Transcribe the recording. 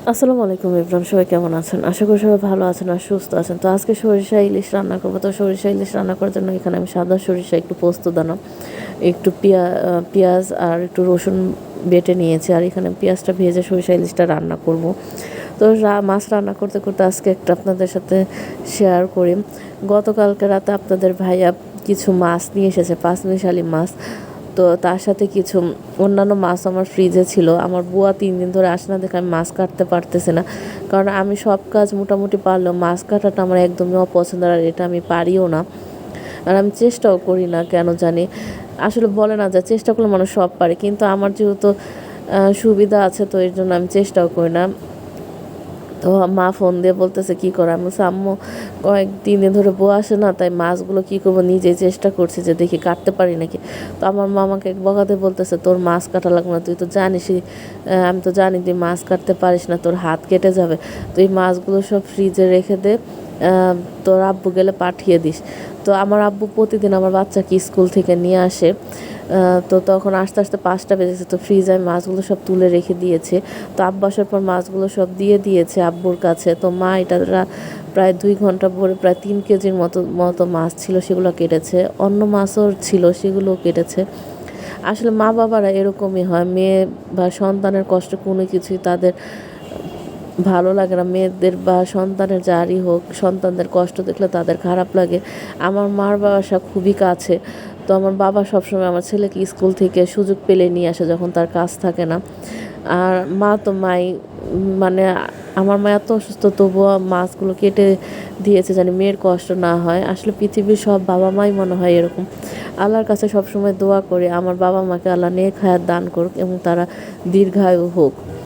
আসসালামু আলাইকুম এভরিওয়ান, সবাই কেমন আছেন? আশা করি সবাই ভালো আছেন আর সুস্থ আছেন। তো আজকে সরিষা ইলিশ রান্না করবো। তো সরিষা ইলিশ রান্না করার জন্য এখানে আমি সাদা সরিষা, একটু পোস্ত দানা, একটু পেঁয়াজ আর একটু রসুন বেটে নিয়েছি। আর এখানে পেঁয়াজটা ভেজে সরিষা ইলিশটা রান্না করব। তো মাছ রান্না করতে করতে আজকে একটা আপনাদের সাথে শেয়ার করি। গতকালকে রাতে আপনাদের ভাইয়া কিছু মাছ নিয়ে এসেছে, পাঁচমিশালি মাছ। তো তার সাথে কিছু অন্যান্য মাছ আমার ফ্রিজে ছিল। আমার বুয়া 3 দিন ধরে আসে না দেখে আমি মাছ কাটতে পারতেছি না, কারণ আমি সব কাজ মোটামুটি পারলেও মাছ কাটাটা আমার একদমই অপছন্দ, আর এটা আমি পারিও না। আর আমি চেষ্টাও করি না, কেন জানি। আসলে বলে না যে চেষ্টা করলে মানুষ সব পারে, কিন্তু আমার যেহেতু সুবিধা আছে, তো এর জন্য আমি চেষ্টাও করি না। তো মা ফোন দিয়ে বলতেছে কী করে, আমি বলছি আম্মু কয়েকদিন ধরে বউ আসে না, তাই মাছগুলো কী করবো, নিজেই চেষ্টা করছি যে দেখি কাটতে পারি নাকি। তো আমার মা আমাকে বকাতে বলতেছে তোর মাছ কাটা লাগবে না, তুই তো জানিসই, আমি তো জানি তুই মাছ কাটতে পারিস না, তোর হাত কেটে যাবে। তুই মাছগুলো সব ফ্রিজে রেখে দে, তোর আব্বু গেলে পাঠিয়ে দিস। তো আমার আব্বু প্রতিদিন আমার বাচ্চাকে স্কুল থেকে নিয়ে আসে। তো তখন আস্তে আস্তে 5টা বেজেছে, তো ফ্রিজে আমি মাছগুলো সব তুলে রেখে দিয়েছে। তো আব্বু আসার পর মাছগুলো সব দিয়ে দিয়েছে আব্বুর কাছে। তো মা এটা প্রায় 2 ঘন্টা ভরে প্রায় 3 কেজির মতো মাছ ছিল, সেগুলো কেটেছে। অন্য মাছও ছিল, সেগুলোও কেটেছে। আসলে মা বাবারা এরকমই হয়, মেয়ে বা সন্তানের কষ্ট কোনো কিছুই তাদের ভালো লাগে না। মেয়েদের বা সন্তানের যারই হোক, সন্তানদের কষ্ট দেখলে তাদের খারাপ লাগে। আমার মার বাসা খুবই কাছে। তো আমার বাবা সবসময় আমার ছেলেকে স্কুল থেকে সুযোগ পেলে নিয়ে আসে যখন তার কাজ থাকে না। আর মা তো মাই, মানে আমার মা এত অসুস্থ তবুও মাছগুলো কেটে দিয়েছে জানি মেয়ের কষ্ট না হয়। আসলে পৃথিবীর সব বাবা মাই মনে হয় এরকম। আল্লাহর কাছে সবসময় দোয়া করি আমার বাবা মাকে আল্লাহ নেক হায়াত দান করুক এবং তারা দীর্ঘায়ু হোক।